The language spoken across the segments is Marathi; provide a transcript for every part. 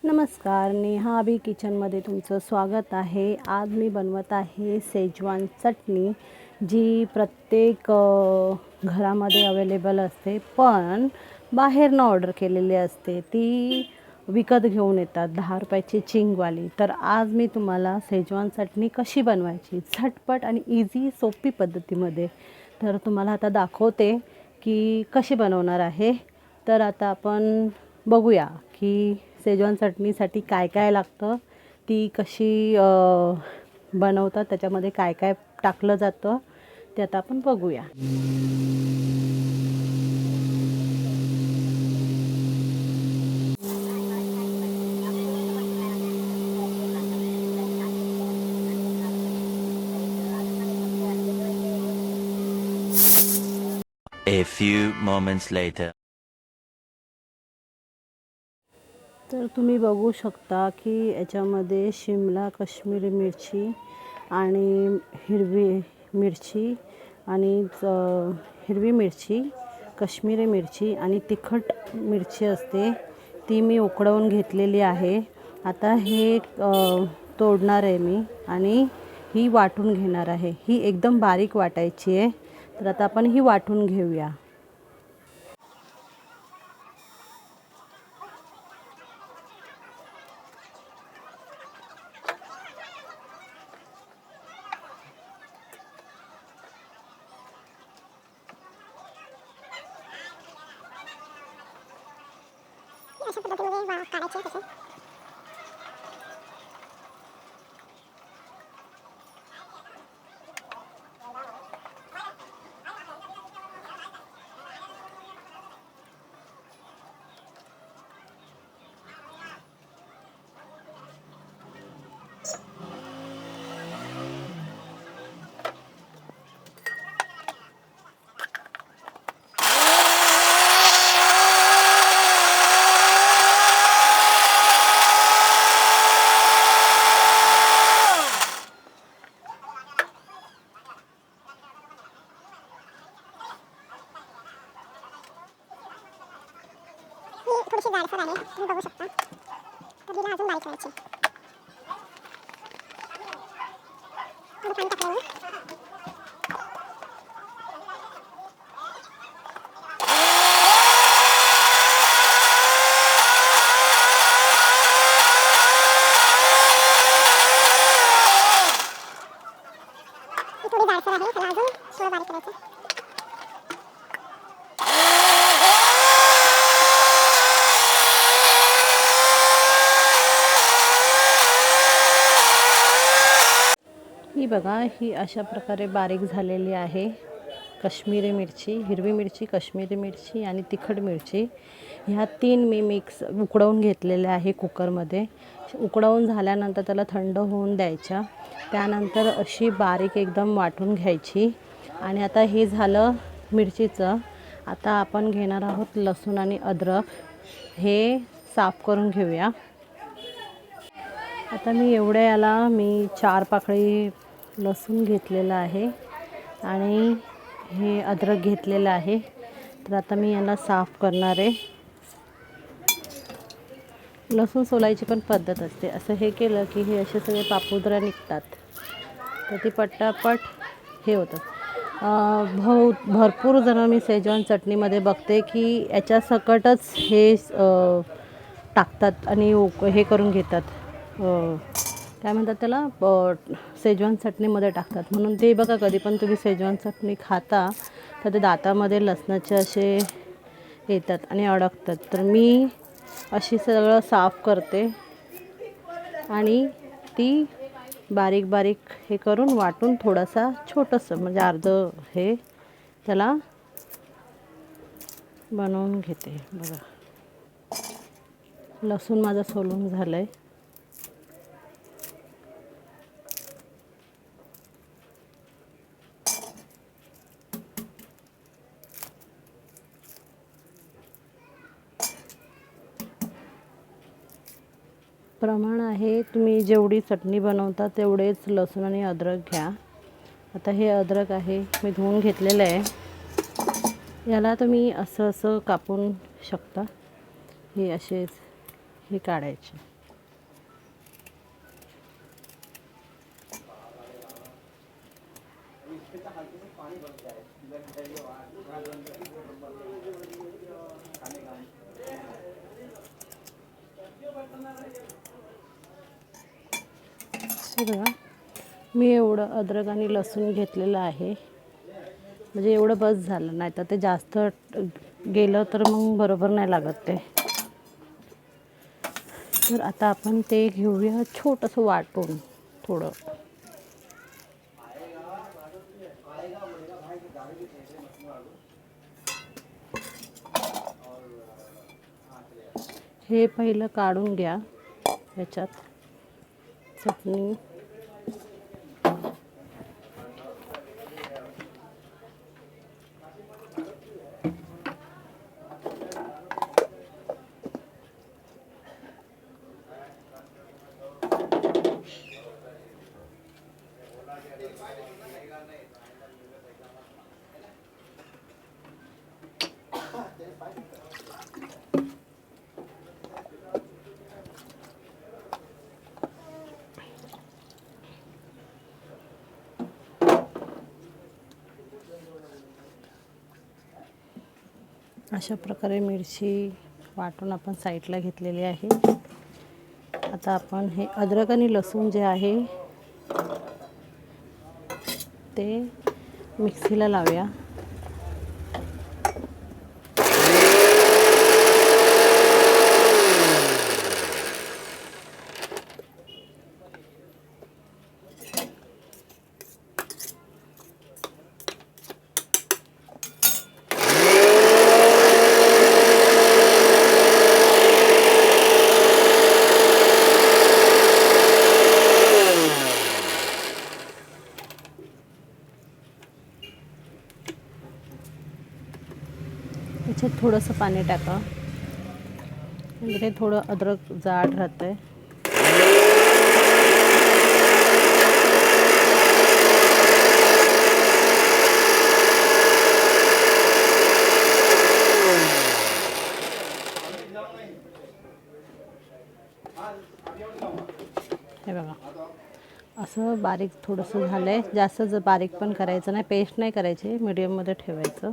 नमस्कार, नेहा अभी किचनमध्ये तुमचं स्वागत आहे। आज मी बनवत आहे सेजवान चटणी, जी प्रत्येक घरामध्ये अवेलेबल असते, पण बाहेर न ऑर्डर केलेली असते। ती विकत घेऊन येतात 10 रुपयाची चिंगवाली। तर आज मी तुम्हाला सेजवान चटणी कशी बनवायची झटपट आणि इझी सोपी पद्धतीमध्ये तर तुम्हाला आता दाखवते की कशी बनवणार आहे। तर आता आपण बघूया की सेजवान चटणीसाठी काय काय लागतं, ती कशी बनवतात, त्याच्यामध्ये काय काय टाकलं जातं ते आता आपण बघूया। A few moments later. तर तुम्ही बघू शकता की याच्यामध्ये शिमला काश्मीरी मिरची आणि हिरवी मिरची आणि हिरवी मिरची, काश्मीरी मिरची आणि तिखट मिरची असते, ती मी उकडवून घेतलेली आहे। आता हे तोडणार आहे मी आणि ही वाटून घेणार आहे। ही एकदम बारीक वाटायची आहे, तर आता आपण ही वाटून घेऊया। अशा पद्धतीमध्ये काढायचे तसे। थोडीशी जाडसर आहे, तुम्ही बघू शकता। तर हिला अजून बारीक करायची। थोडं पाणी टाकलं मी। ही थोडी जाडसर आहे, त्याला अजून थोडं बारीक करायचं। ही बघा, ही अशा प्रकारे बारीक झालेली आहे। काश्मीरी मिरची, हिरवी मिरची, काश्मीरी मिरची आणि तिखट मिरची, ह्या 3 मी मिक्स उकडवून घेतलेल्या आहे कुकरमध्ये। उकडवून झाल्यानंतर त्याला थंड होऊन द्यायच्या, त्यानंतर अशी बारीक एकदम वाटून घ्यायची। आणि आता हे झालं मिरचीचं। आता आपण घेणार आहोत लसूण आणि अद्रक, हे साफ करून घेऊया। आता मी याला 4 पाकळी लसूण घेतलेला आहे आणि हे अद्रक घेतलेलं आहे। तर आता मी याला साफ करणार आहे। लसूण सोलायची पण पद्धत असते, असं हे केलं की हे असे सगळे पापुद्रा निघतात, तर ती पटापट हे होतं। भरपूर जण मी सेजवान चटणीमध्ये बघते की याच्या सकटच हे टाकतात आणि हे करून घेतात, काय म्हणतात त्याला, सेजवान चटणीमध्ये टाकतात। म्हणून ते बघा, कधी पण तुम्ही सेजवान चटणी खाता तर ते दातामध्ये लसणाचे असे येतात आणि अडकतात। तर मी अशी सगळं साफ करते आणि ती बारीक बारीक हे करून वाटून थोडासा छोटंसं म्हणजे अर्ध हे त्याला बनवून घेते। बघा, लसूण माझं सोलून झालं आहे। प्रमाण आहे, तुम्ही जेवढी चटणी बनवता तेवढेच लसूण आणि अद्रक घ्या। आता हे अद्रक आहे, मी धुवून घेतलेलं आहे। याला तुम्ही असं कापून शकता, हे असे हे काढायचे। हे बघा, मी एवढं अद्रक आणि लसूण घेतलेलं आहे, म्हणजे एवढं बस झालं. नाही तर ते जास्त गेलं तर मग बरोबर नाही लागत ते. तर आता आपण ते घेऊया छोटंसं वाटून थोडं. हे पहिलं काढून घ्या याच्यात चटणी. अशा प्रकारे मिरची वाटून आपण साईडला घेतलेली आहे. आता आपण हे अद्रक आणि लसूण जे आहे ते मिक्सीला लावूया. याच्यात थोडंसं पाणी टाका, म्हणजे ते थोडं अद्रक जाड राहतं आहे. हे बघा, असं बारीक थोडंसं झालं आहे. जास्त बारीक पण करायचं नाही, पेस्ट नाही करायची, मीडियममध्ये ठेवायचं.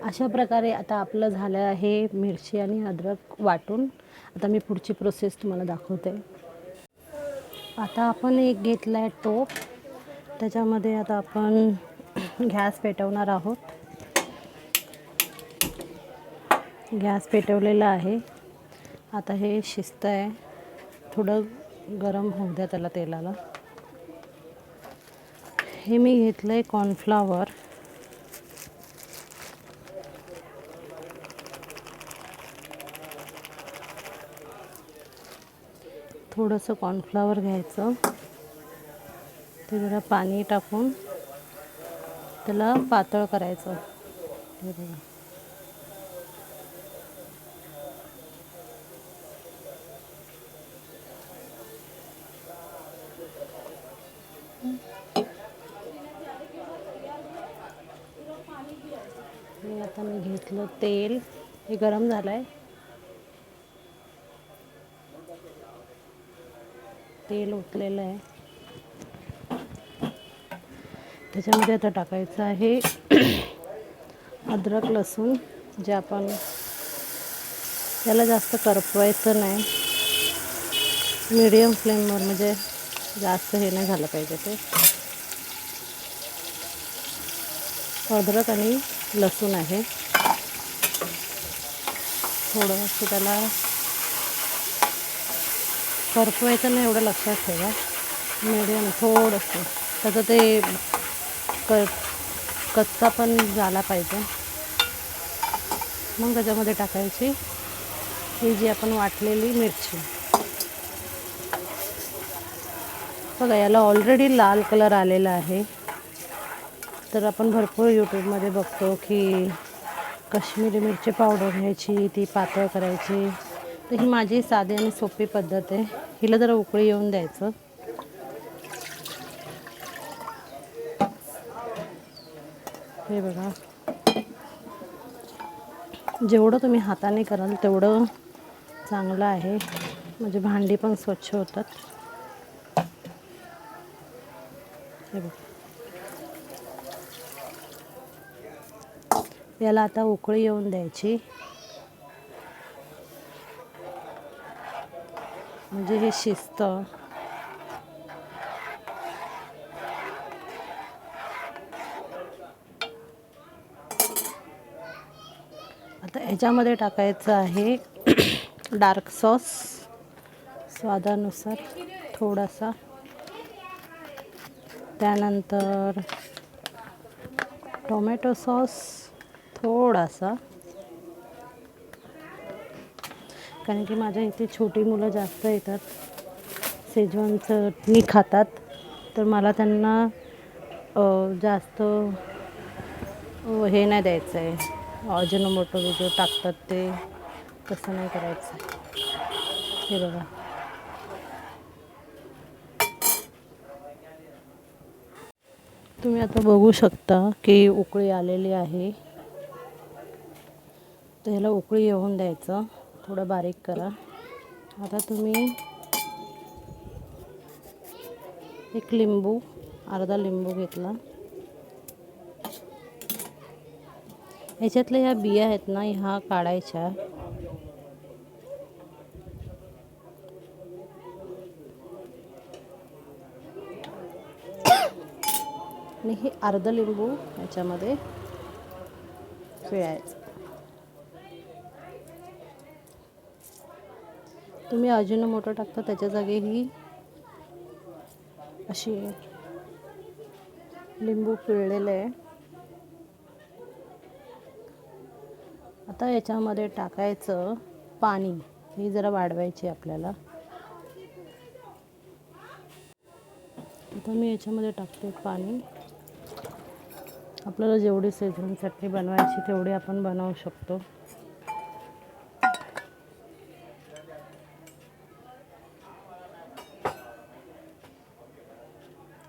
अशा प्रकारे आता आपलं झालं आहे मिरची आणि अद्रक वाटून. आता मी पुढची प्रोसेस तुम्हाला दाखवते. आता आपण एक घेतला आहे टोप, त्याच्यामध्ये आता आपण गॅस पेटवणार आहोत. गॅस पेटवलेला आहे. आता हे शिजतं आहे, थोडं गरम होऊ द्या त्याला तेलाला. हे मी घेतलं आहे कॉर्नफ्लॉवर. थोडंसं कॉर्नफ्लॉवर घ्यायचं, ते जरा पाणी टाकून त्याला पातळ करायचं. हे बघा, हे आता मी घेतलं तेल, हे गरम झालं आहे. तेल ओतलेलं आहे, त्याच्यामध्ये आता टाकायचं आहे अद्रक लसूण, जे आपण त्याला जास्त करपवायचं नाही, मीडियम फ्लेमवर, म्हणजे जास्त हे नाही झालं पाहिजे ते. अद्रक आणि लसूण आहे, थोडंसं त्याला करपवायचं नाही, एवढं लक्षात ठेवा. मीडियम थोडंसं, त्याचं ते कच्चा पण झाला पाहिजे. मग त्याच्यामध्ये टाकायची ही जी आपण वाटलेली मिरची. बघा, याला ऑलरेडी लाल कलर आलेला आहे. तर आपण भरपूर यूट्यूबमध्ये बघतो की काश्मीरी मिरची पावडर घ्यायची, ती पातळ करायची. तर ही माझी साधी आणि सोपी पद्धत आहे. हिला जरा उकळी येऊन द्यायचं. हे बघा, जेवढं तुम्ही हाताने कराल तेवढं चांगलं आहे, म्हणजे भांडी पण स्वच्छ होतात. हे बघा, याला आता उकळी येऊन द्यायची, म्हणजे हे शिजतं. आता ह्याच्यामध्ये टाकायचं आहे डार्क सॉस स्वादानुसार थोडासा, त्यानंतर टोमॅटो सॉस थोडासा, कारण की माझ्या इथे छोटी मुलं जास्त येतात, शेजवान चटणी खातात, तर मला त्यांना जास्त हे नाही द्यायचं आहे, अजिनोमोटो जो टाकतात ते तसं नाही करायचं. हे बघा, तुम्ही आता बघू शकता की उकळी आलेली आहे. तर ह्याला उकळी येऊन द्यायचं, थोडं बारीक करा. आता तुम्ही एक लिंबू, अर्धा लिंबू घेतला. ह्याच्यातल्या ह्या बिया आहेत ना, ह्या काढायच्या. आणि हे अर्ध लिंबू ह्याच्यामध्ये पिळायचं. तुम्ही अजिनोमोटो टाकता त्याच्या जागी ही अशी लिंबू पिळलेलं आहे. आता याच्यामध्ये टाकायचं पाणी, ही जरा वाढवायची आपल्याला. आता मी याच्यामध्ये टाकते पाणी. आपल्याला जेवढी शेजवान चटणी बनवायची तेवढी आपण बनवू शकतो.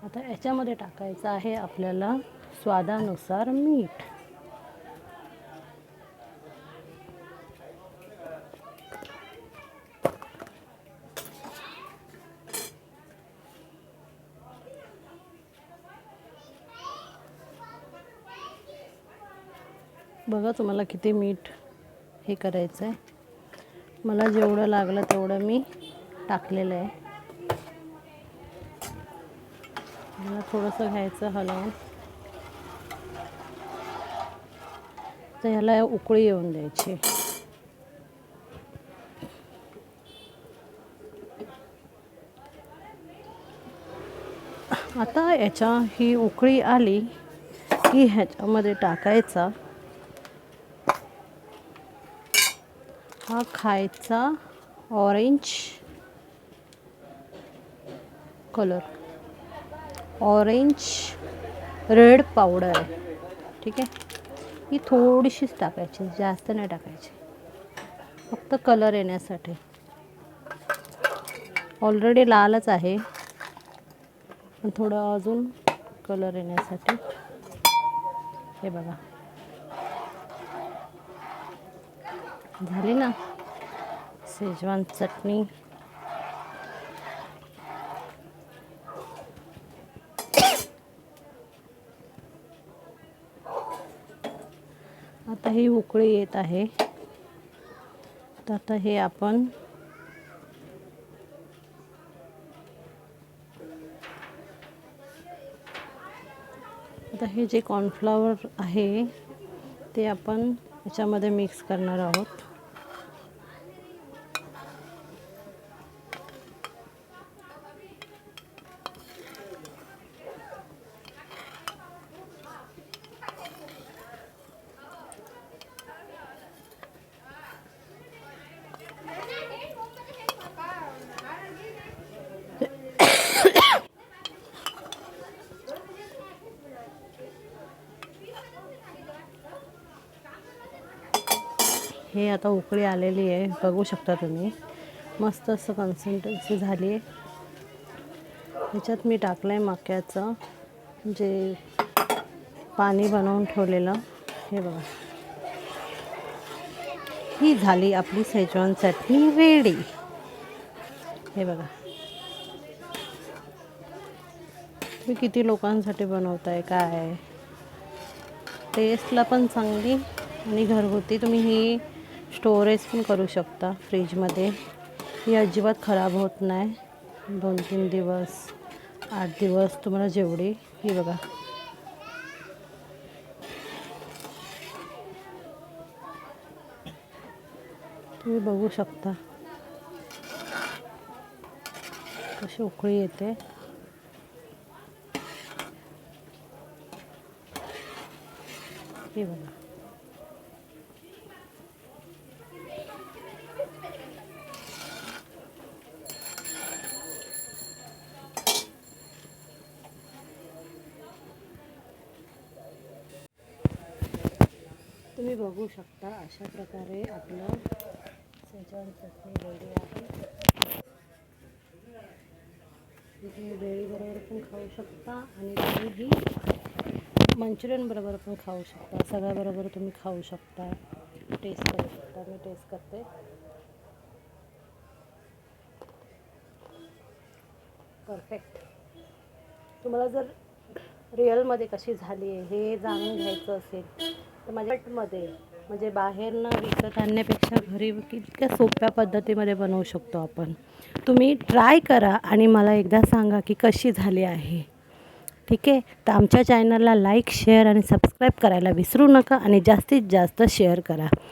आता याच्यामध्ये टाकायचं आहे आपल्याला स्वादानुसार मीठ. बघा तुम्हाला किती मीठ हे करायचं आहे. मला जेवढं लागलं तेवढं मी टाकलेलं आहे. मला थोडंसं घ्यायचं हलवून. तर ह्याला उकळी येऊन द्यायची. आता याच्या ही उकळी आली की ह्याच्यामध्ये टाकायचा हा खायचा orange colour, orange red powder आहे. ठीक आहे, ही थोडीशीच टाकायची, जास्त नाही टाकायची, फक्त कलर येण्यासाठी. ऑलरेडी लालच आहे, पण थोडं अजून कलर येण्यासाठी. हे बघा, झाली ना शेजवान चटणी. आता ही उकळी येत आहे, तर आता हे आपण आता हे जे कॉर्नफ्लॉवर आहे ते आपण याच्यामध्ये मिक्स करणार आहोत. हे आता उकळी आलेली आहे, बघू शकता तुम्ही. मस्त असं कन्सिस्टन्सी झाली आहे. ह्याच्यात मी टाकलं आहे मक्याचं जे पाणी बनवून ठेवलेलं. हे बघा, ही झाली आपली शेजवान चटणी रेडी. हे बघा, तुम्ही किती लोकांसाठी बनवताय काय? टेस्टला पण चांगली आणि घरगुती. तुम्ही ही स्टोरेज पण करू शकता फ्रीजमध्ये. ही अजिबात खराब होत नाही. 2-3 दिवस 8 दिवस तुम्हाला जेवढी. ही बघा, तुम्ही बघू शकता कशी उकळी येते. हे बघा, तुम्ही बघू शकता अशा प्रकारे आपलं शेजवान चटणी रेडी आहे. तुम्ही भेळीबरोबर पण खाऊ शकता आणि तुम्ही ही मंचुरियन बरोबर पण खाऊ शकता. सगळ्याबरोबर तुम्ही खाऊ शकता, टेस्ट करू शकता. मी टेस्ट करते. परफेक्ट. तुम्हाला जर रिअलमध्ये कशी झाली आहे हे जाणून घ्यायचं असेल तर माझ्यामध्ये म्हणजे बाहेरनं विकत आणण्यापेक्षा घरी इतक्या सोप्या पद्धतीमध्ये बनवू शकतो आपण. तुम्ही ट्राय करा आणि मला एकदा सांगा की कशी झाली आहे. ठीक आहे. तर आमच्या चॅनलला लाईक, शेअर आणि सबस्क्राईब करायला विसरू नका आणि जास्तीत जास्त शेअर करा.